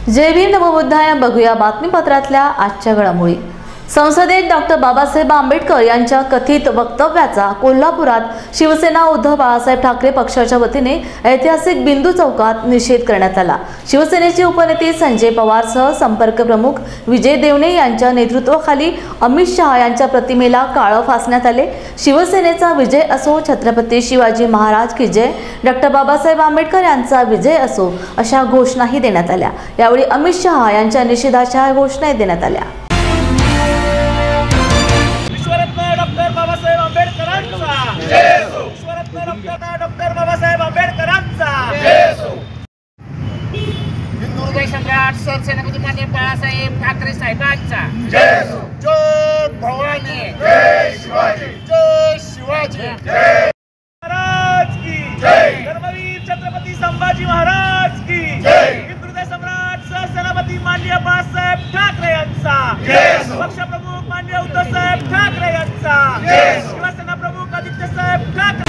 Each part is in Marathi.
जय भीम नमो बुद्धाय. बघूया बातमीपत्रातल्या आजच्या घडामोडी. संसदेत डॉक्टर बाबासाहेब आंबेडकर यांच्या कथित वक्तव्याचा कोल्हापुरात शिवसेना उद्धव बाळासाहेब ठाकरे पक्षाच्या वतीने ऐतिहासिक बिंदू चौकात निषेध करण्यात आला. शिवसेनेचे उपनेते संजय पवारसह संपर्क प्रमुख विजय देवणे यांच्या नेतृत्वाखाली अमित शहा यांच्या प्रतिमेला काळं फासण्यात आले. शिवसेनेचा विजय असो, छत्रपती शिवाजी महाराज की जय, डॉक्टर बाबासाहेब आंबेडकर यांचा विजय असो अशा घोषणाही देण्यात आल्या. यावेळी अमित शहा यांच्या निषेधाच्या घोषणाही देण्यात आल्या. डॉक्टर बाबासाहेब आंबेडकरांचा हिंदू हृदय सम्राट सरसेनापती माननीय बाळासाहेब ठाकरे साहेबांचा जय भवानी, जय शिवाजी, जय शिवाजी, जय महाराज की जय, धर्मवीर छत्रपती संभाजी महाराज की जय, हिंदू हृदय सम्राट सरसेनापती माननीय बाळासाहेब ठाकरे यांचा पक्षप्रमुख माननीय उद्धव साहेब ठाकरे यांचा, शिवसेना प्रमुख आदित्य साहेब ठाकरे.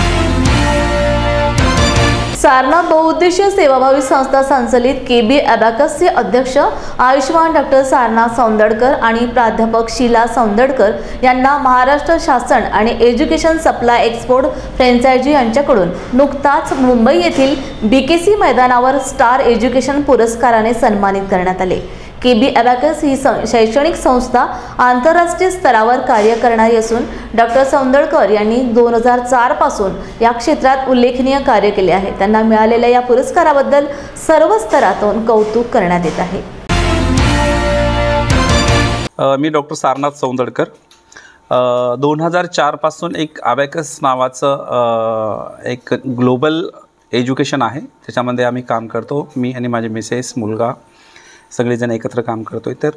सारनाथ बहुउद्देशीय सेवाभावी संस्था संचलित केबी अबॅकसचे अध्यक्ष आयुष्मान डॉक्टर सारनाथ सौंदडकर आणि प्राध्यापक शीला सौंदडकर यांना महाराष्ट्र शासन आणि एज्युकेशन सप्लाय एक्सपोर्ट फ्रँचायझी यांच्याकडून नुकताच मुंबई येथील बीकेसी मैदानावर स्टार एज्युकेशन पुरस्काराने सन्मानित करण्यात आले. केबी अबॅकस ही शैक्षणिक संस्था आंतरराष्ट्रीय स्तरावर कार्य करणारी असून डॉक्टर सौंदडकर यांनी 2004 पासून या क्षेत्रात उल्लेखनीय कार्य केले आहे. त्यांना मिळालेल्या या पुरस्काराबद्दल सर्व स्तरातून कौतुक करण्यात येत आहे. मी डॉक्टर सारनाथ सौंदडकर. 2004 पासून एक अबॅकस नावाचं एक ग्लोबल एज्युकेशन आहे, त्याच्यामध्ये आम्ही काम करतो. मी आणि माझे मिसेस, मुलगा सगळेजण एकत्र काम करतो आहे. तर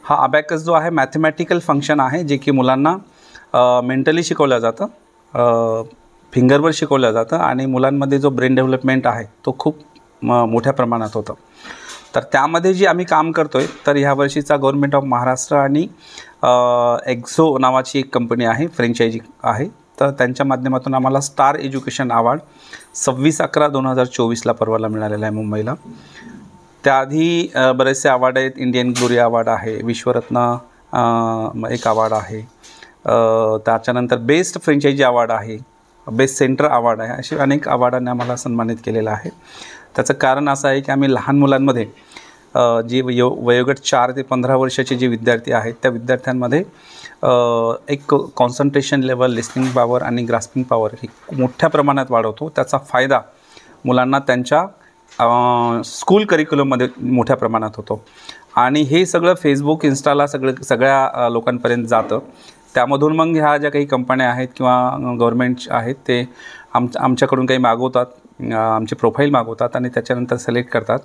हा अबॅकस जो आहे मॅथमॅटिकल फंक्शन आहे, जे की मुलांना मेंटली शिकवलं जातं, फिंगरवर शिकवलं जातं आणि मुलांमध्ये जो ब्रेन डेव्हलपमेंट आहे तो खूप मोठ्या प्रमाणात होतं. तर त्यामध्ये जी आम्ही काम करतो आहे, तर ह्या वर्षीचा गव्हर्नमेंट ऑफ महाराष्ट्र आणि एक्झो नावाची एक कंपनी आहे, फ्रँचायझी आहे, तर त्यांच्या माध्यमातून आम्हाला स्टार एज्युकेशन अवॉर्ड 26/11/2024ला परवाला मिळालेला आहे मुंबईला. त्याआधी बरेचसे अवॉर्ड आहेत. इंडियन ग्लोरी अवॉर्ड आहे, विश्वरत्न एक अवॉर्ड आहे, त्याच्यानंतर बेस्ट फ्रँचायझी अवॉर्ड आहे, बेस्ट सेंटर अवॉर्ड आहे, असे अनेक अवॉर्डांनी आम्हाला सन्मानित केलेलं आहे. त्याचं कारण असं आहे की आम्ही लहान मुलांमध्ये जे वयोगट 4 ते 15 वर्षाचे जे विद्यार्थी आहेत, त्या विद्यार्थ्यांमध्ये एक कॉन्सन्ट्रेशन लेवल, लिस्निंग पॉवर आणि ग्रास्पिंग पॉवर ही मोठ्या प्रमाणात वाढवतो. त्याचा फायदा मुलांना त्यांच्या स्कूल करिक्युलममध्ये मोठ्या प्रमाणात होतो आणि हे सगळं फेसबुक, इंस्टाला सगळ्या लोकांपर्यंत जातं. त्यामधून मग ह्या ज्या काही कंपन्या आहेत किंवा गव्हर्मेंट आहेत ते आमच्याकडून काही मागवतात, आमचे प्रोफाईल मागवतात आणि त्याच्यानंतर सिलेक्ट करतात.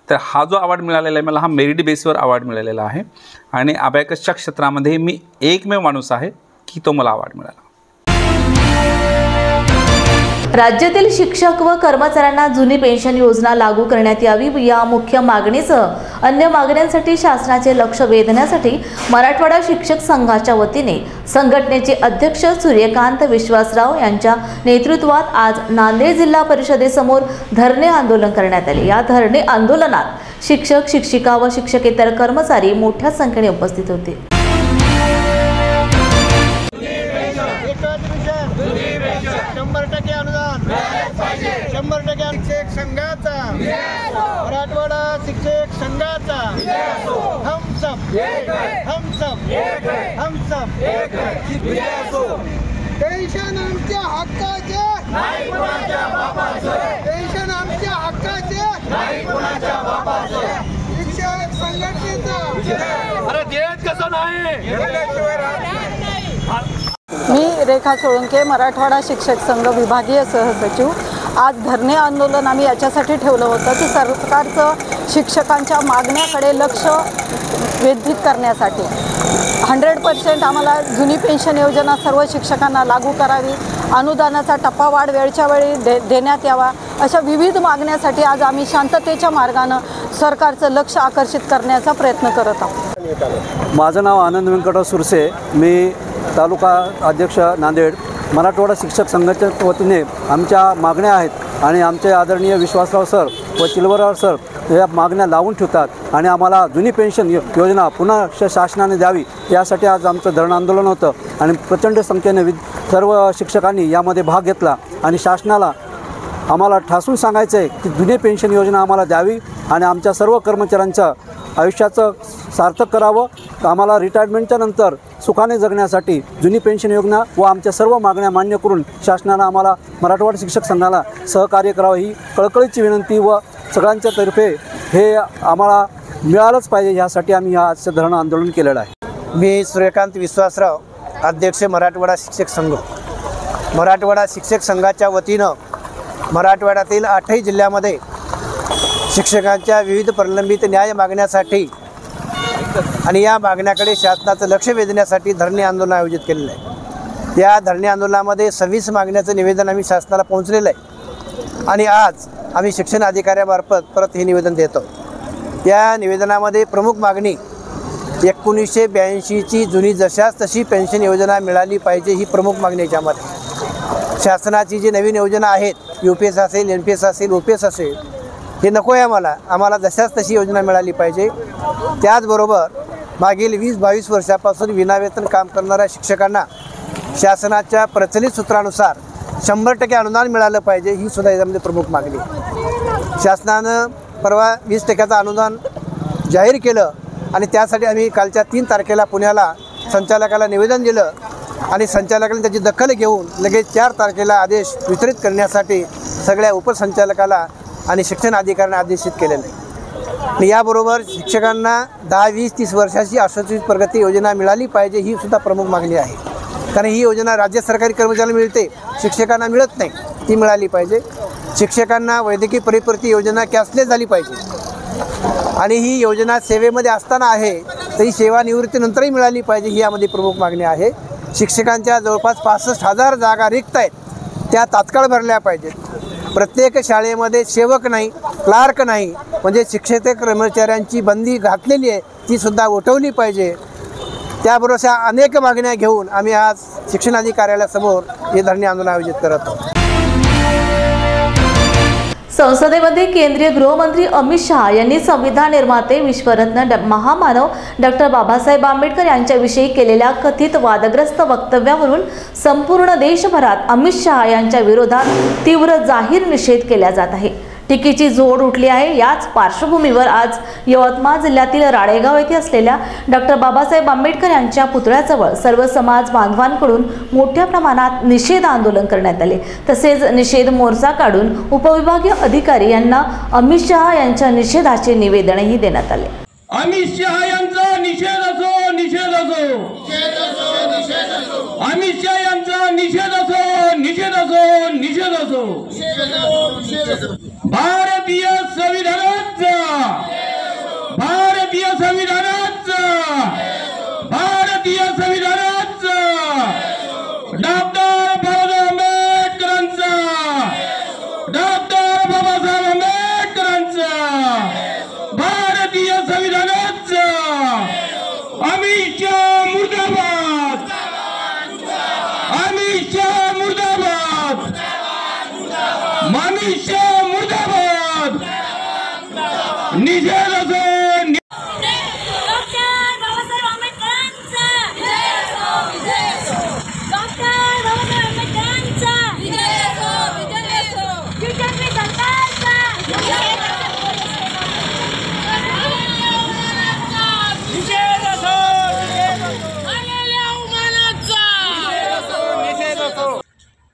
तर हा जो अवॉर्ड मिळालेला आहे मला, हा मेरिट बेसवर अवॉर्ड मिळालेला आहे आणि अबॅकसच्या क्षेत्रामध्ये मी एकमेव माणूस आहे की तो मला अवॉर्ड मिळाला. राज्यातील शिक्षक व कर्मचाऱ्यांना जुनी पेन्शन योजना लागू करण्यात यावी या मुख्य मागणीसह अन्य मागण्यांसाठी शासनाचे लक्ष वेधण्यासाठी मराठवाडा शिक्षक संघाच्या वतीने संघटनेचे अध्यक्ष सूर्यकांत विश्वासराव यांच्या नेतृत्वात आज नांदेड जिल्हा परिषदेसमोर धरणे आंदोलन करण्यात आले. या धरणे आंदोलनात शिक्षक, शिक्षिका व शिक्षकेतर कर्मचारी मोठ्या संख्येने उपस्थित होते. शिक्षक संघाचा, मराठवाडा शिक्षक संघाचा हम सब पेन्शन आमच्या हक्काचे, पेन्शन आमच्या हक्काचे, शिक्षक संघटनेचा अरे देत कसं नाही. मी रेखा सोळंके, मराठवाडा शिक्षक संघ विभागीय सहसचिव. आज धरणे आंदोलन आम्ही याच्यासाठी ठेवलं होतं की सरकारचं शिक्षकांच्या मागण्याकडे लक्ष वेधित करण्यासाठी 100% आम्हाला जुनी पेन्शन योजना सर्व शिक्षकांना लागू करावी, अनुदानाचा टप्पावाढ वेळच्या वेळी देण्यात यावा, अशा विविध मागण्यासाठी आज आम्ही शांततेच्या मार्गानं सरकारचं लक्ष आकर्षित करण्याचा प्रयत्न करत आहोत. माझं नाव आनंद व्यंकटराव सुरसे. मी तालुका अध्यक्ष नांदेड. मराठवाडा शिक्षक संघाच्या वतीने आमच्या मागण्या आहेत आणि आमचे आदरणीय विश्वासराव सर व चिलवरराव सर या मागण्या लावून ठेवतात आणि आम्हाला जुनी पेन्शन योजना पुन्हा शासनाने द्यावी यासाठी आज आमचं धरणं आंदोलन होतं आणि प्रचंड संख्येने सर्व शिक्षकांनी यामध्ये भाग घेतला आणि शासनाला आम्हाला ठासून सांगायचं आहे की जुनी पेन्शन योजना आम्हाला द्यावी आणि आमच्या सर्व कर्मचाऱ्यांचं आयुष्याचं सार्थक करावं। आम्हाला रिटायरमेंटच्या नंतर सुखाने जगण्यासाठी जुनी पेन्शन योजना व आमच्या सर्व मागण्या मान्य करून शासनानं आम्हाला मराठवाडा शिक्षक संघाला सहकार्य करावं ही कळकळीची विनंती व सगळ्यांच्या तर्फे हे आम्हाला मिळालंच पाहिजे यासाठी आम्ही आजचं धरणं आंदोलन केलेलं आहे। मी सूर्यकांत विश्वासराव, अध्यक्ष मराठवाडा शिक्षक संघ। मराठवाडा शिक्षक संघाच्या वतीनं मराठवाड्यातील 8ही जिल्ह्यामध्ये शिक्षकांच्या विविध प्रलंबित न्याय मागण्यासाठी आणि या मागण्याकडे शासनाचं लक्ष वेधण्यासाठी धरणे आंदोलन आयोजित केलेलं आहे। या धरणे आंदोलनामध्ये 26 मागण्याचं निवेदन आम्ही शासनाला पोहोचलेलं आहे आणि आज आम्ही शिक्षण अधिकाऱ्यामार्फत परत हे निवेदन देतो। या निवेदनामध्ये प्रमुख मागणी 1982ची जुनी जशास तशी पेन्शन योजना मिळाली पाहिजे ही प्रमुख मागणी याच्यामध्ये। शासनाची जी नवीन योजना आहेत, UPS असेल, NPS असेल, OPS असेल, हे नको आहे आम्हाला जशाच तशी योजना मिळाली पाहिजे। त्याचबरोबर मागील 20-22 वर्षापासून विनावेतन काम करणाऱ्या शिक्षकांना शासनाच्या प्रचलित सूत्रानुसार 100% अनुदान मिळालं पाहिजे ही सुद्धा याच्यामध्ये प्रमुख मागणी आहे। शासनानं परवा 20% अनुदान जाहीर केलं आणि त्यासाठी आम्ही कालच्या 3 तारखेला पुण्याला संचालकाला निवेदन दिलं आणि संचालकाने त्याची दखल घेऊन लगेच 4 तारखेला आदेश वितरित करण्यासाठी सगळ्या उपसंचालकाला आणि शिक्षण अधिकाऱ्यांना आदेशित केलेलं आहे। आणि याबरोबर शिक्षकांना 10-20-30 वर्षाची अशोचित प्रगती योजना मिळाली पाहिजे ही सुद्धा प्रमुख मागणी आहे। कारण ही योजना राज्य सरकारी कर्मचाऱ्यांना मिळते, शिक्षकांना मिळत नाही, ती मिळाली पाहिजे। शिक्षकांना वैद्यकीय परिपूर्ती योजना कॅशलेस झाली पाहिजे आणि ही योजना सेवेमध्ये असताना आहे तरी सेवानिवृत्तीनंतरही मिळाली पाहिजे ही यामध्ये प्रमुख मागणी आहे। शिक्षकांच्या जवळपास 65,000 जागा रिक्त आहेत, त्या तात्काळ भरल्या पाहिजेत। प्रत्येक शाळेमध्ये सेवक नाही, क्लार्क नाही, म्हणजे शिक्षक कर्मचाऱ्यांची बंदी घातलेली आहे ती सुद्धा उठवली पाहिजे। त्याबरोबर अशा अनेक मागण्या घेऊन आम्ही आज शिक्षण अधिकाऱ्यासमोर हे धरणे आंदोलन आयोजित करत आहोत। संसदेमध्ये केंद्रीय गृहमंत्री अमित शहा यांनी संविधान निर्माते विश्वरत्न महामानव डॉक्टर बाबासाहेब आंबेडकर यांच्याविषयी केलेल्या कथित वादग्रस्त वक्तव्यावरून संपूर्ण देशभरात अमित शहा यांच्या विरोधात तीव्र जाहीर निषेध केला जात आहे। टीकेची झोड उठली आहे। याच पार्श्वभूमीवर आज यवतमाळ जिल्ह्यातील राळेगाव येथे असलेल्या डॉक्टर बाबासाहेब आंबेडकर यांच्या पुतळ्याजवळ सर्व समाज बांधवांकडून मोठ्या प्रमाणात निषेध आंदोलन करण्यात आले। तसेच निषेध मोर्चा काढून उपविभागीय अधिकारी यांना अमित शहा यांच्या निषेधाचे निवेदनही देण्यात आले। अमित शहा यांचा निषेध असो, निषेध असो, अमित शहा यांचा निषेध असो, निषेध असो, निषेध असो। भारतीय संविधानाचा, भारतीय संविधानाचा, भारतीय संविधानाचा, डॉक्टर बाबासाहेब आंबेडकरांचा, डॉक्टर बाबासाहेब आंबेडकरांचा, भारतीय संविधानाचा, अमित शहा मुर्दाबाद, अमित शहा मुर्दाबाद, अमित शहा मुर्दाबाद, निषेध असो।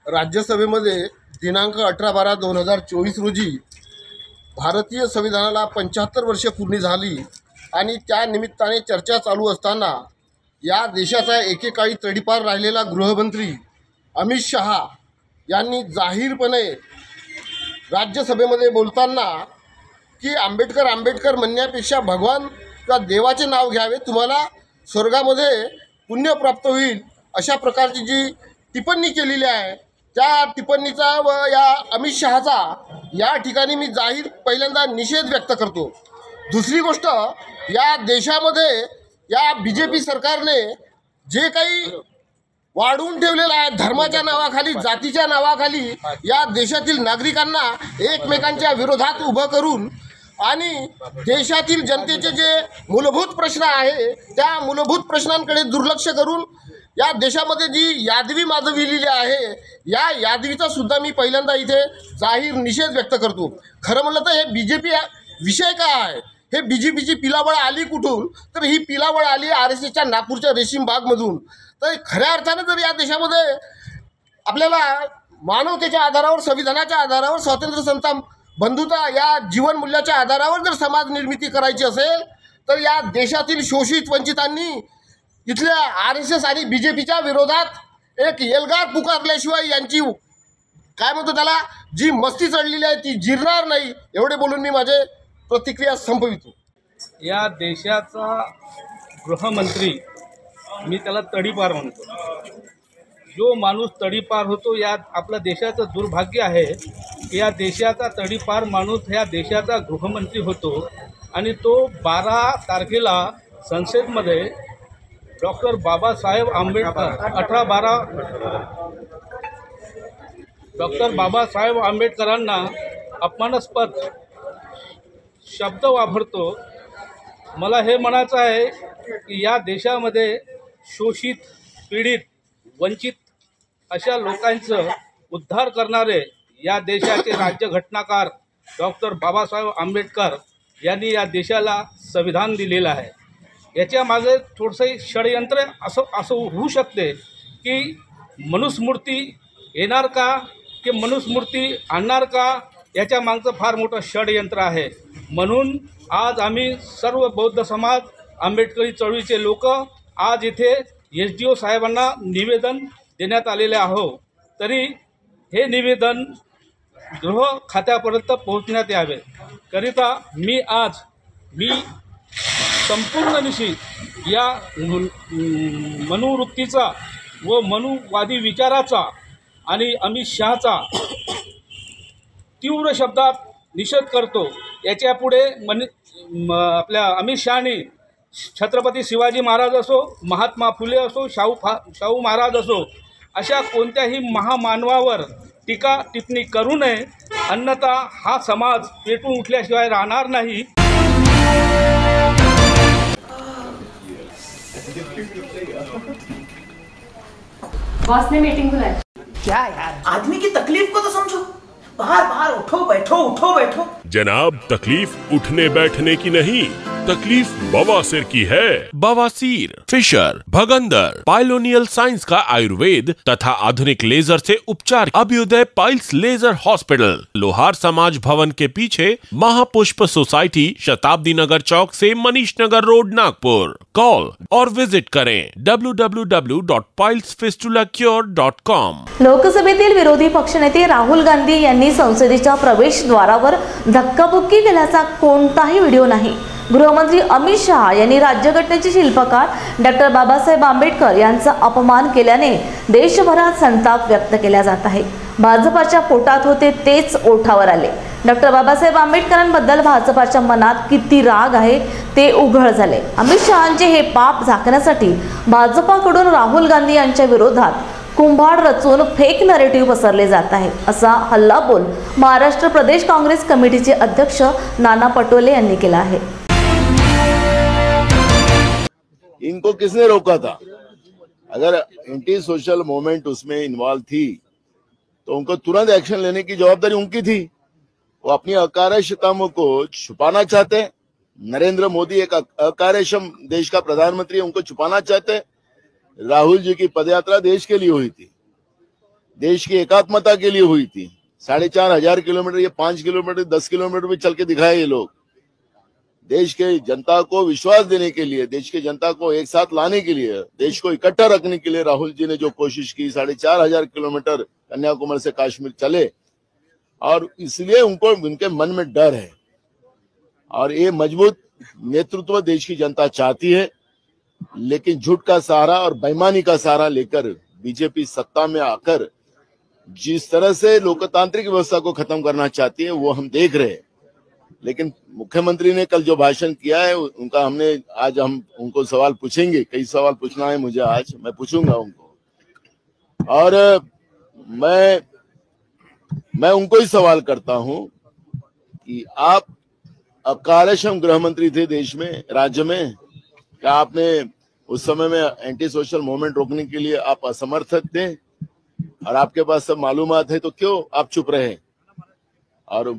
राज्यसभेमध्ये दिनांक 18/12/2024 रोजी भारतीय संविधानाला 75 वर्षे पूर्ण झाली आणि त्या निमित्ताने चर्चा चालू असताना या देशाचा एकेकाळी तडीपार राहिलेला गृहमंत्री अमित शहा यांनी जाहीरपणे राज्यसभेमध्ये बोलताना की आंबेडकर म्हणण्यापेक्षा भगवान किंवा देवाचे नाव घ्यावे, तुम्हाला स्वर्गामध्ये पुण्य प्राप्त होईल, अशा प्रकारची जी टिप्पणी केलेली आहे त्या टिप्पणीचा व या अमित शहाचा या ठिकाणी मी जाहीर पहिल्यांदा निषेध व्यक्त करतो। दुसरी गोष्ट, या देशामध्ये या BJP सरकारने जे काही वाढवून ठेवलेलं आहे धर्माच्या नावाखाली, जातीच्या नावाखाली या देशातील नागरिकांना एकमेकांच्या विरोधात उभं करून आणि देशातील जनतेचे जे मूलभूत प्रश्न आहे त्या मूलभूत प्रश्नांकडे दुर्लक्ष करून या देशामध्ये जी यादवी माधवी लिहिली आहे या यादवीचा सुद्धा मी पहिल्यांदा इथे जाहीर निषेध व्यक्त करतो. खरं म्हणलं तर हे BJP विषय काय आहे, हे BJPची पिलावळ आली कुठून, तर ही पिलावळ आली RSSच्या नागपूरच्या रेशीम बागमधून. तर खऱ्या अर्थानं जर या देशामध्ये आपल्याला मानवतेच्या आधारावर, संविधानाच्या आधारावर, स्वातंत्र्य समता बंधुता या जीवनमूल्याच्या आधारावर जर समाज निर्मिती करायची असेल तर या देशातील शोषित वंचितांनी इथल्या RSS आणि BJPच्या विरोधात एक एल्गार पुकारल्याशिवाय यांची काय म्हणतो त्याला जी मस्ती चढलेली आहे ती जिरणार नाही. एवढे बोलून मी माझे प्रतिक्रिया संपवितो. या देशाचा गृहमंत्री मी त्याला तडीपार म्हणतो. जो माणूस तडीपार होतो या आपल्या देशाचं दुर्भाग्य आहे की या देशाचा तडीपार माणूस ह्या देशाचा गृहमंत्री होतो आणि तो 12 तारखेला संसदेमध्ये डॉक्टर बाबासाहेब आंबेडकरांना अपमानास्पद शब्द वापरतो. मला हे म्हणायचं आहे की या देशामध्ये शोषित, पीडित, वंचित अशा लोकांचं उद्धार करणारे या देशाचे राज्यघटनाकार डॉक्टर बाबासाहेब आंबेडकर यांनी या देशाला संविधान दिलेलं आहे. याच्या मागे थोडंसं षडयंत्र असं होऊ शकते की मनुस्मृती येणार का की मनुस्मृती आणणार का, याच्या मागचं फार मोठं षडयंत्र आहे. म्हणून आज आम्ही सर्व बौद्ध समाज, आंबेडकरी चळवळीचे लोक आज इथे SDO साहेबांना निवेदन देण्यात आलेले आहोत. तरी हे निवेदन गृह खात्यापर्यंत पोहोचण्यात यावे करिता मी संपूर्ण निशी या मनुवृत्तीचा व मनुवादी विचाराचा आणि अमित शहाचा तीव्र शब्दात निषेध करतो. याच्या पुढे आपल्या अमित शहानी छत्रपती शिवाजी महाराज असो, महात्मा फुले असो, शाहू महाराज असो, अशा कोणत्याही महामानवावर टीका टिप्पणी करू नये, अन्यथा हा समाज पेटून उठल्याशिवाय राहणार नाही. बॉस ने मीटिंग बुलाई. क्या यार, आदमी की तकलीफ को तो समझो. बाहर बाहर उठो बैठो. जनाब, तकलीफ उठने बैठने की नहीं, तकलीफ बवासीर की है. बवासीर, फिशर, भगंदर, पाइलोनियल साइंस का आयुर्वेद तथा आधुनिक लेजर से उपचार. अभ्युदय पाइल्स लेजर हॉस्पिटल, लोहार समाज भवन के पीछे, महापुष्प सोसाइटी, शताब्दी नगर चौक से मनीष नगर रोड, नागपुर. कॉल और विजिट करें www.pilesfistulacure.com. लोकसभेतील विरोधी पक्षनेते राहुल गांधी यांनी संसदेच्या प्रवेशद्वारावर धक्काबुक्की केल्याचा कोणताही व्हिडिओ नाही. गृहमंत्री अमित शहा यांनी राज्यघटनेचे शिल्पकार डॉक्टर बाबासाहेब आंबेडकर यांचा अपमान केल्याने देशभरात संताप व्यक्त केला जात आहे. भाजपाच्या पोटात होते तेच ओठावर आले. डॉक्टर बाबासाहेब आंबेडकरांबद्दल भाजपाच्या मनात किती राग आहे ते उघड झाले. अमित शहांचे हे पाप झाकण्यासाठी भाजपाकडून राहुल गांधी यांच्या विरोधात कुंभाड रचून फेक नरेटिव्ह पसरले जात आहे, असा हल्लाबोल महाराष्ट्र प्रदेश काँग्रेस कमिटीचे अध्यक्ष नाना पटोले यांनी केला आहे. इनको किसने रोका था? अगर एंटी सोशल मूवमेंट उसमें इन्वॉल्व थी तो उनको तुरंत एक्शन लेने की जवाबदारी उनकी थी. वो अपनी अकार्यक्षमता को छुपाना चाहते. नरेंद्र मोदी एक अकार्यक्षम देश का प्रधानमंत्री, उनको छुपाना चाहते. राहुल जी की पदयात्रा देश के लिए हुई थी, देश की एकात्मता के लिए हुई थी. 4,500 किलोमीटर, ये 5 किलोमीटर 10 किलोमीटर भी चल के दिखाए ये लोग. देश के जनता को विश्वास देने के लिए, देश के जनता को एक साथ लाने के लिए, देश को इकट्ठा रखने के लिए राहुल जी ने जो कोशिश की, 4,500 किलोमीटर कन्याकुमारी से कश्मीर चले. और इसलिए उनको उनके मन में डर है और ये मजबूत नेतृत्व देश की जनता चाहती है. लेकिन झूठ का सहारा और बेईमानी का सहारा लेकर बीजेपी सत्ता में आकर जिस तरह से लोकतांत्रिक व्यवस्था को खत्म करना चाहती है वो हम देख रहे हैं. लेकिन मुख्यमंत्री ने कल जो भाषण किया है उनका आज हम उनको सवाल पूछेंगे. कई सवाल पूछना है मुझे, आज मैं पूछूंगा उनको. और मैं उनको ही सवाल करता हूं कि आप अकार्यक्षम गृह मंत्री थे देश में, राज्य में। क्या आपने उस समय में एंटी सोशल मूवमेंट रोकने के लिए आप असमर्थ थे? और आपके पास सब मालूमात है तो क्यों आप चुप रहे? और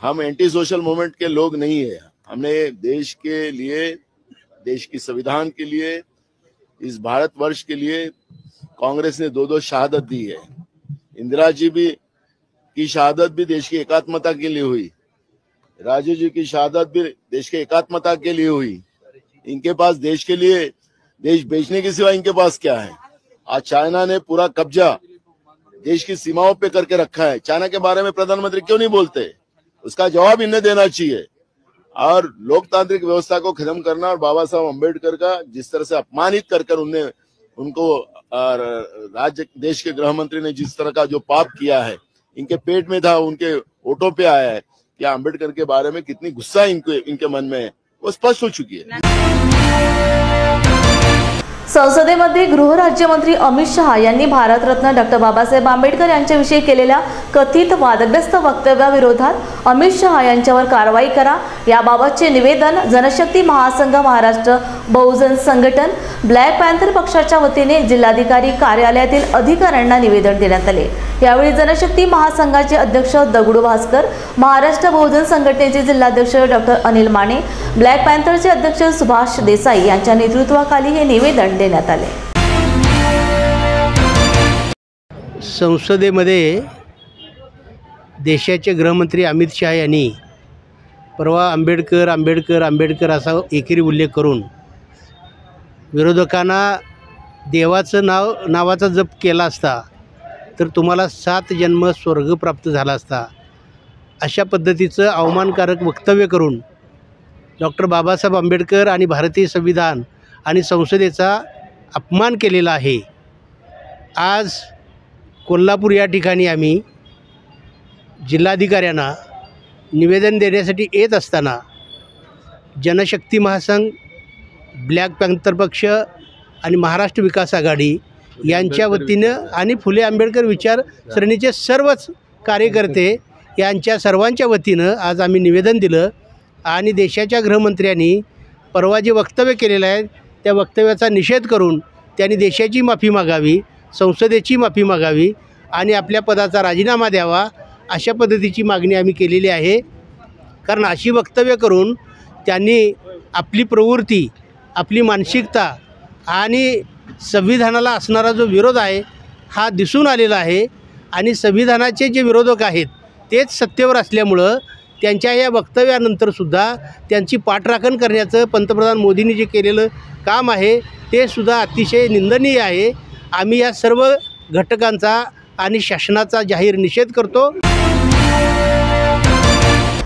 हम एंटी सोशल मूवमेंट के लोग नहीं है। हमने देश के लिए, देश की संविधान के लिए, इस भारतवर्ष के लिए कांग्रेस ने 2-2 शहादत दी है। इंदिरा जी की शहादत भी देश की एकात्मता के लिए हुई, राजीव जी की शहादत भी देश के एकात्मता के लिए हुई। इनके पास देश के लिए देश बेचने के सिवा इनके पास क्या है? आज चाइना ने पूरा कब्जा देश की सीमाओं पे करके रखा है। चाइना के बारे में प्रधानमंत्री क्यों नहीं बोलते? उसका जवाब इन्हें देना चाहिए। और लोकतांत्रिक व्यवस्था को खत्म करना और बाबा साहब अम्बेडकर का जिस तरह से अपमानित कर उनको राज्य देश के गृह मंत्री ने जिस तरह का जो पाप किया है, इनके पेट में था, उनके ओटों पे आया है। क्या अम्बेडकर के बारे में कितनी गुस्सा इनके मन में है वो स्पष्ट हो चुकी है। संसदेमध्ये गृहराज्यमंत्री अमित शहा यांनी भारतरत्न डॉक्टर बाबासाहेब आंबेडकर यांच्याविषयी केलेल्या कथित वादग्रस्त वक्तव्याविरोधात अमित शहा यांच्यावर कारवाई करा याबाबतचे निवेदन जनशक्ती महासंघ महाराष्ट्र बहुजन संघटन ब्लॅक पॅन्थर पक्षाच्या वतीने जिल्हाधिकारी कार्यालयातील अधिकाऱ्यांना निवेदन देण्यात आले। यावेळी जनशक्ती महासंघाचे अध्यक्ष दगडू भास्कर, महाराष्ट्र बहुजन संघटनेचे जिल्हाध्यक्ष डॉक्टर अनिल माने, ब्लॅक पॅन्थरचे अध्यक्ष सुभाष देसाई यांच्या नेतृत्वाखाली हे निवेदन देण्यात आले। संसदेमध्ये देशाचे गृहमंत्री अमित शहा यांनी परवा आंबेडकर असा एकेरी उल्लेख करून विरोधकांना देवाचं नावाचा जप केला असता तर तुम्हाला 7 जन्म स्वर्ग प्राप्त झाला असता, अशा पद्धतीचं अवमानकारक वक्तव्य करून डॉक्टर बाबासाहेब आंबेडकर आणि भारतीय संविधान आणि संसदेचा अपमान केलेला आहे। आज कोल्हापूर या ठिकाणी आम्ही जिल्हाधिकाऱ्यांना निवेदन देण्यासाठी येत असताना जनशक्ती महासंघ, ब्लॅक पॅन्थर पक्ष आणि महाराष्ट्र विकास आघाडी यांच्या वतीनं आणि फुले आंबेडकर विचारसरणीचे सर्वच कार्यकर्ते यांच्या सर्वांच्या वतीनं आज आम्ही निवेदन दिलं आणि देशाच्या गृहमंत्र्यांनी परवा जे वक्तव्य केलेलं आहे त्या वक्तव्याचा निषेध करून त्यांनी देशाची माफी मागावी, संसदेची माफी मागावी आणि आपल्या पदाचा राजीनामा द्यावा, अशा पद्धतीची मागणी आम्ही केलेली आहे। कारण अशी वक्तव्य करून त्यांनी आपली प्रवृत्ती, आपली मानसिकता आणि संविधानाला असणारा जो विरोध आहे हा दिसून आलेला आहे आणि संविधानाचे जे विरोधक आहेत तेच सत्तेवर असल्यामुळं त्यांच्या या वक्तव्यानंतरसुद्धा त्यांची पाठराखण करण्याचं पंतप्रधान मोदींनी जे केलेलं काम आहे ते सुद्धा अतिशय निंदनीय आहे। आम्ही या सर्व घटकांचा आणि शासनाचा जाहीर निषेध करतो।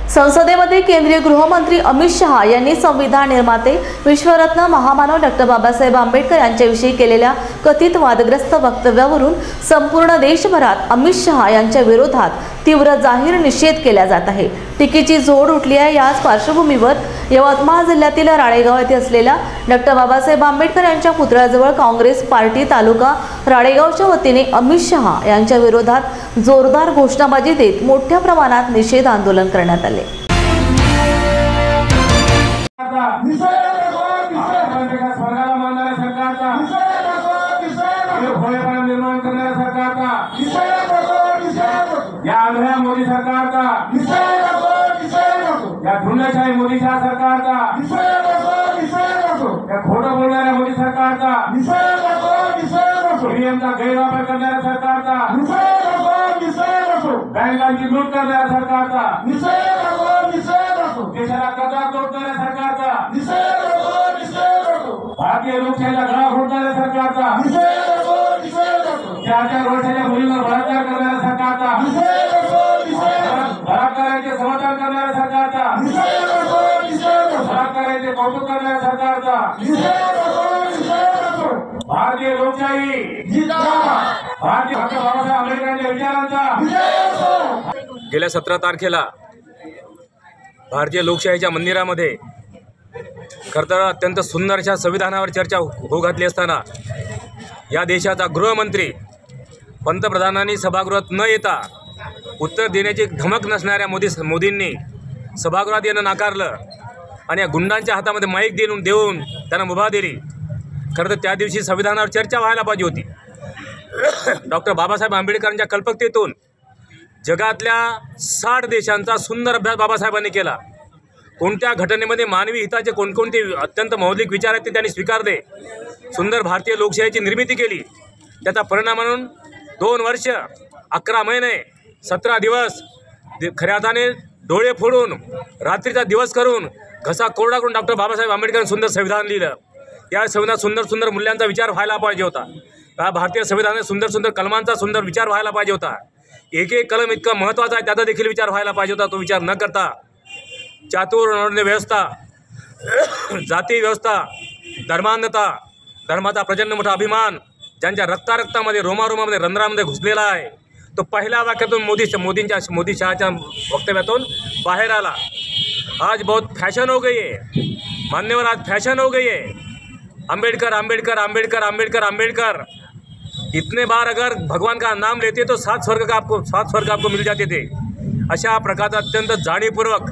संसदेमध्ये केंद्रीय गृहमंत्री अमित शहा यांनी संविधान निर्माते विश्वरत्न महामानव डॉक्टर बाबासाहेब आंबेडकर यांच्याविषयी केलेल्या कथित वादग्रस्त वक्तव्यावरून संपूर्ण देशभरात अमित शहा यांच्या विरोधात तीव्र जाहीर निषेध केला जात आहे। टीकेची झोड उठली आहे। याच पार्श्वभूमीवर यवतमाळ जिल्ह्यातील राळेगाव येथे असलेल्या डॉक्टर बाबासाहेब आंबेडकर यांच्या पुतळ्याजवळ काँग्रेस पार्टी तालुका राळेगावच्या वतीने अमित शहा यांच्या विरोधात जोरदार घोषणाबाजी देत मोठ्या प्रमाणात निषेध आंदोलन करण्यात आले। या मोदी सरकारचा या धुंडशाही मोदी सरकारचा या खोटं बोलणाऱ्या मोदी सरकारचा ईव्हीएमचा गैरवापर करणाऱ्या सरकारचा बँकांची लूट करणाऱ्या सरकारचा देशाला कर्जा तोडणाऱ्या सरकारचा भारतीय लोकशाहीला गळा घोटणाऱ्या सरकारचा ज्या वर्षाच्या मुलींवर बलात्कार करणाऱ्या सरकारचा बलात्काराचे समर्थन करणाऱ्या सरकारचा बलात्काराचे कौतुक करणाऱ्या सरकारचा भारतीय लोकशाही भारतीय बाबासाहेब आंबेडकरांच्या विचारांचा। गेल्या 17 तारखेला भारतीय लोकशाहीच्या मंदिरामध्ये खरं तर अत्यंत सुंदरशा संविधानावर चर्चा होऊ घातली असताना या देशाचा गृहमंत्री पंतप्रधानांनी सभागृहात न येता उत्तर देण्याची धमक नसणाऱ्या मोदींनी सभागृहात येणं नाकारलं आणि या गुंडांच्या हातामध्ये माईक देऊन त्यांना मुभा दिली. खरं तर त्या दिवशी संविधानावर चर्चा व्हायला पाहिजे होती. डॉक्टर बाबासाहेब आंबेडकरांच्या कल्पकतेतून जगातल्या 60 देशांचा सुंदर अभ्यास बाबासाहेबांनी केला. कोणत्या घटनेमध्ये मानवी हिताचे कोणकोणते अत्यंत मौलिक विचार आहेत ते त्यांनी स्वीकारले. सुंदर भारतीय लोकशाहीची निर्मिती केली. त्याचा परिणाम म्हणून 2 वर्ष 11 महिने 17 दिवस खऱ्या अर्थाने डोळे फोडून रात्रीचा दिवस करून घसा कोरडा करून डॉक्टर बाबासाहेब आंबेडकरांनी सुंदर संविधान लिहिलं. या संविधानात सुंदर मूल्यांचा विचार व्हायला पाहिजे होता. या भारतीय संविधानात सुंदर कलमांचा सुंदर विचार व्हायला पाहिजे होता. एक कलम इतका महत्त्वाचा आहे त्याचा देखील विचार व्हायला पाहिजे होता. तो विचार न करता चातुर्वर्ण व्यवस्था, जाती व्यवस्था, धर्मांधता, धर्माचा प्रचंड मोठा अभिमान ज्यांच्या रक्तामध्ये रोमारोमामध्ये रंध्रामध्ये घुसलेला आहे तो पहिल्या वाक्यातून मोदी शहाच्या वक्तव्यातून बाहेर आला. आज बहुत फैशन हो गई है मान्यवर, आज फैशन हो गई है. अंबेडकर अंबेडकर अंबेडकर अंबेडकर अंबेडकर. इतने बार अगर भगवान का नाम लेते तो 7 स्वर्ग आपको मिल जाते थे. अशा प्रकारचं अत्यंत जाणीवपूर्वक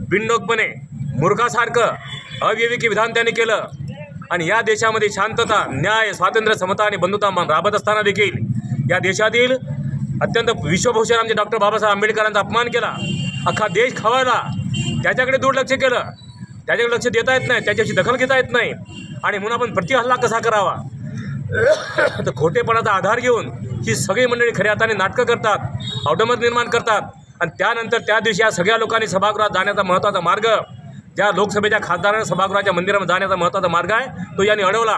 बिनडोकपणे मूर्खासारखं अविवेकी विधान त्यांनी केलं. आणि या देशामध्ये शांतता, न्याय, स्वातंत्र्य, समता आणि बंधुता राबत असताना देखील या देशातील अत्यंत विश्वभूषण आमचे डॉक्टर बाबासाहेब आंबेडकरांचा अपमान केला. अख्खा देश खवळला. त्याच्याकडे दुर्लक्ष केलं. त्याच्याकडे लक्ष देता येत नाही, त्याच्याशी दखल घेता येत नाही. आणि म्हणून आपण प्रतिहल्ला कसा करावा तर खोटेपणाचा आधार घेऊन ही सगळी मंडळी खऱ्या अर्थाने नाटकं करतात, अवडमत निर्माण करतात. आणि त्यानंतर त्या दिवशी या सगळ्या लोकांनी सभागृहात जाण्याचा महत्त्वाचा मार्ग, ज्या लोकसभेच्या खासदारांना सभागृहाच्या मंदिरामध्ये जाण्याचा महत्त्वाचा मार्ग आहे तो यांनी अडवला,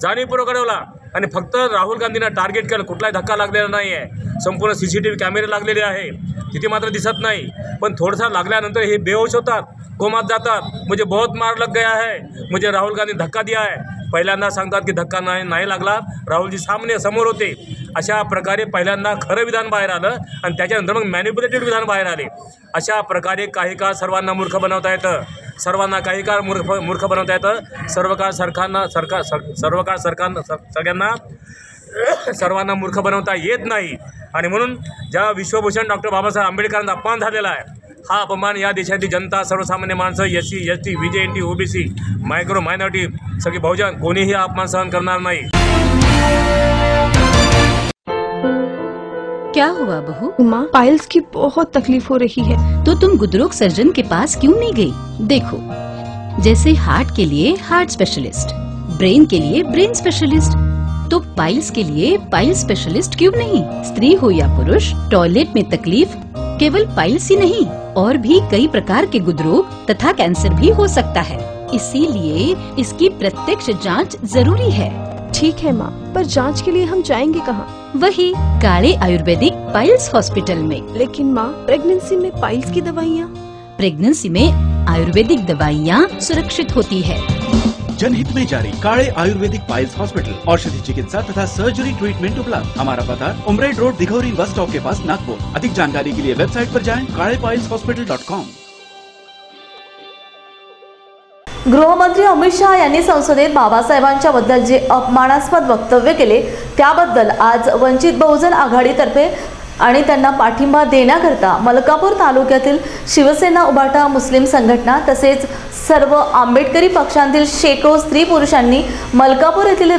जाणीवपूर्वक अडवला. आणि फक्त राहुल गांधींना टार्गेट केलं. कुठलाही धक्का लागलेला नाही आहे. संपूर्ण CCTV कॅमेरे लागलेले आहे, तिथे मात्र दिसत नाही. पण थोडंसं लागल्यानंतर हे बेहोश होतात, कोमात जातात. मुझे बहुत मार लग गया है, मुझे राहुल गांधी धक्का दिया है. पहिल्यांदा सांगतात की धक्का नाही लागला, राहुलजी समोर होते. अशा प्रकारे पहिल्यांदा खरं विधान बाहेर आलं आणि त्याच्यानंतर मग मॅनिप्युलेटेड विधान बाहेर आले. अशा प्रकारे काही काळ सर्वांना मूर्ख बनवता येतं, सर्वांना काही काळ मूर्ख बनवता येतं. सर्वांना मूर्ख बनवता येत नाही. आणि म्हणून ज्या विश्वभूषण डॉक्टर बाबासाहेब आंबेडकरांचा अपमान झालेला आहे, हा अपमान या देशातील जनता, सर्वसामान्य माणसं, SC ST VJ NT OBC micro minority सगळी बहुजन कोणीही हा अपमान सहन करणार नाही. क्या हुआ बहू? माँ, पाइल्स की बहुत तकलीफ हो रही है. तो तुम गुदरोग सर्जन के पास क्यों नहीं गई? देखो, जैसे हार्ट के लिए हार्ट स्पेशलिस्ट, ब्रेन के लिए ब्रेन स्पेशलिस्ट, तो पाइल्स के लिए पाइल स्पेशलिस्ट क्यों नहीं? स्त्री हो या पुरुष, टॉयलेट में तकलीफ केवल पाइल्स ही नहीं और भी कई प्रकार के गुदरोग तथा कैंसर भी हो सकता है. इसीलिए इसकी प्रत्यक्ष जांच जरूरी है. ठीक है माँ, पर जांच के लिए हम जाएंगे कहाँ? वही काले आयुर्वेदिक पाइल्स हॉस्पिटल में. लेकिन माँ, प्रेगनेंसी में पाइल्स की दवाइयाँ? प्रेगनेंसी में आयुर्वेदिक दवाइयाँ सुरक्षित होती है. जनहित में जारी काले आयुर्वेदिक पाइल्स हॉस्पिटल, औषधि चिकित्सा तथा सर्जरी ट्रीटमेंट उपलब्ध. हमारा पता उमरेड रोड, दिघौरी बस स्टॉप के पास, नागपुर. अधिक जानकारी के लिए वेबसाइट पर जाएं kalepileshospital.com. गृहमंत्री अमित शहा यांनी संसदेत बाबासाहेबांच्या बद्दल जे अपमानास्पद वक्तव्य केले त्याबद्दल आज वंचित बहुजन आघाडीतर्फे आणि त्यांना पाठिंबा देण्याकरता मलकापूर तालुक्यातील शिवसेना उभाटा मुस्लिम संघटना तसेच सर्व आंबेडकरी पक्षांतील शेकडो स्त्री पुरुषांनी मलकापूर येथील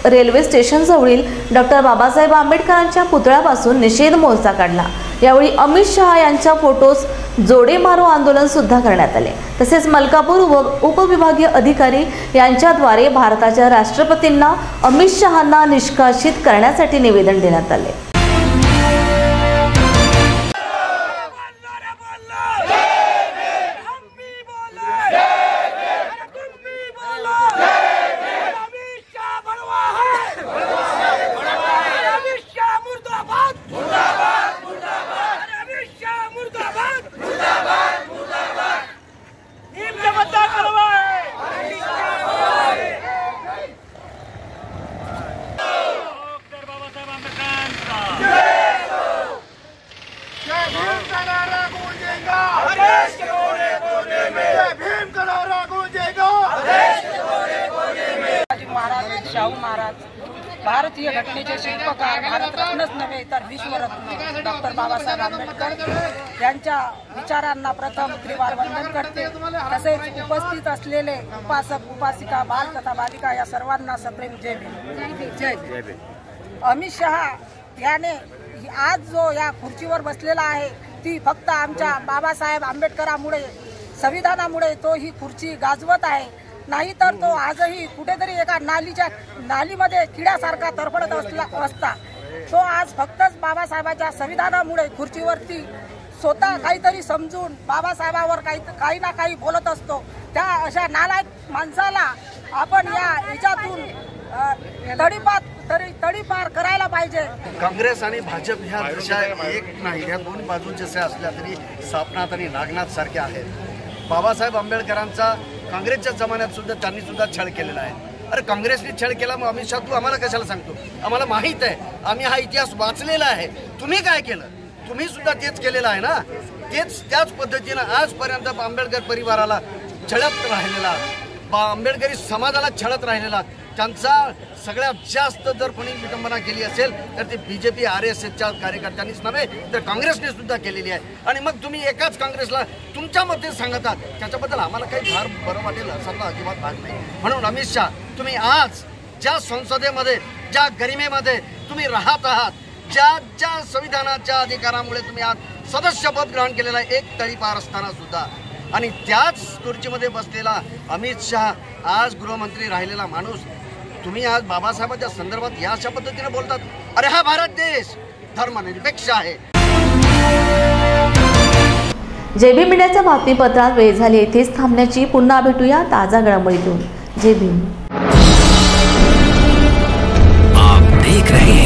रेल्वे स्टेशन जवळील डॉक्टर बाबासाहेब आंबेडकरांच्या पुतळ्यापासून निषेध मोर्चा काढला. यावेळी अमित शहा यांच्या फोटोस जोडे मारो आंदोलन सुद्धा करण्यात आले. तसेच मलकापूर उपविभागीय अधिकारी यांच्याद्वारे भारताच्या राष्ट्रपतींना अमित शहांना निष्कासित करण्यासाठी निवेदन देण्यात आले. भारतीय घटनेचे शिल्पकार, भारतरत्नच नव्हे तर विश्वरत्न डॉक्टर बाबासाहेब आंबेडकर यांच्या विचारांना प्रथम त्रिवार वंदन करते। तसेच उपस्थित असलेले उपासक उपासिका, बाल तथा बालिका या सर्वांना सप्रेम जय भीम। जय भीम। अमित शहा याने आज जो या खुर्चीवर बसलेला आहे ती फक्त आमच्या बाबासाहेब आंबेडकरांमुळे, संविधानामुळे तो ही खुर्ची गाजवत आहे, नाही तर तो आजही कुठेतरी एका नालीमध्ये किड्यासारखा तरफडत असता। तो आज फक्तच बाबासाहेबांच्या संविधानामुळे खुर्चीवरती स्वतः काहीतरी समजून बाबासाहेबांवर काही ना काही बोलत असतो। त्या अशा नालायक माणसाला आपण या याच्यातून तडीपार करायला पाहिजे। काँग्रेस आणि भाजप ह्या दिशा एक नाही, ह्या दोन बाजू जसे असल्या तरी सापनाथ आणि नागनाथ सारख्या आहेत। बाबासाहेब आंबेडकरांचा काँग्रेसच्या जमान्यात सुद्धा त्यांनी सुद्धा छळ केलेला आहे। अरे काँग्रेसने छळ केला, मग अमित शहा तू आम्हाला कशाला सांगतो? आम्हाला माहीत आहे, आम्ही हा इतिहास वाचलेला आहे। तुम्ही काय केलं? तुम्ही सुद्धा तेच केलेलं आहे ना। त्याच पद्धतीनं आजपर्यंत आंबेडकर परिवाराला छळत राहिलेला, आंबेडकरी समाजाला छळत राहिलेला, त्यांचा सगळ्यात जास्त जर कोणी विटंबना केली असेल तर ती BJP RSSच्या कार्यकर्त्यांनीच नव्हे तर काँग्रेसने सुद्धा केलेली आहे। आणि मग तुम्ही एकाच काँग्रेसला तुमच्या मते सांगतात, त्याच्याबद्दल आम्हाला काही फार बरं वाटेल असा अजिबात भाग नाही। म्हणून अमित शहा, तुम्ही आज ज्या संसदेमध्ये, ज्या गरिमेमध्ये तुम्ही राहत आहात, ज्या संविधानाच्या अधिकारामुळे तुम्ही आज सदस्यपद ग्रहण केलेलं आहे, एक तळीपार असताना सुद्धा, आणि त्याच खुर्चीमध्ये बसलेला अमित शहा आज गृहमंत्री राहिलेला माणूस, तुम्ही आज बाबासाहेबांच्या संदर्भात या अशा पद्धतीने बोलतात? अरे हा भारत देश धर्मनिरपेक्ष आहे। JB मीडियाच्या बातमीपत्रात वेळ झाली येथेच थांबण्याची। पुन्हा भेटूया ताजा घडामोडीतून। जय भीम। आप देख रहे हैं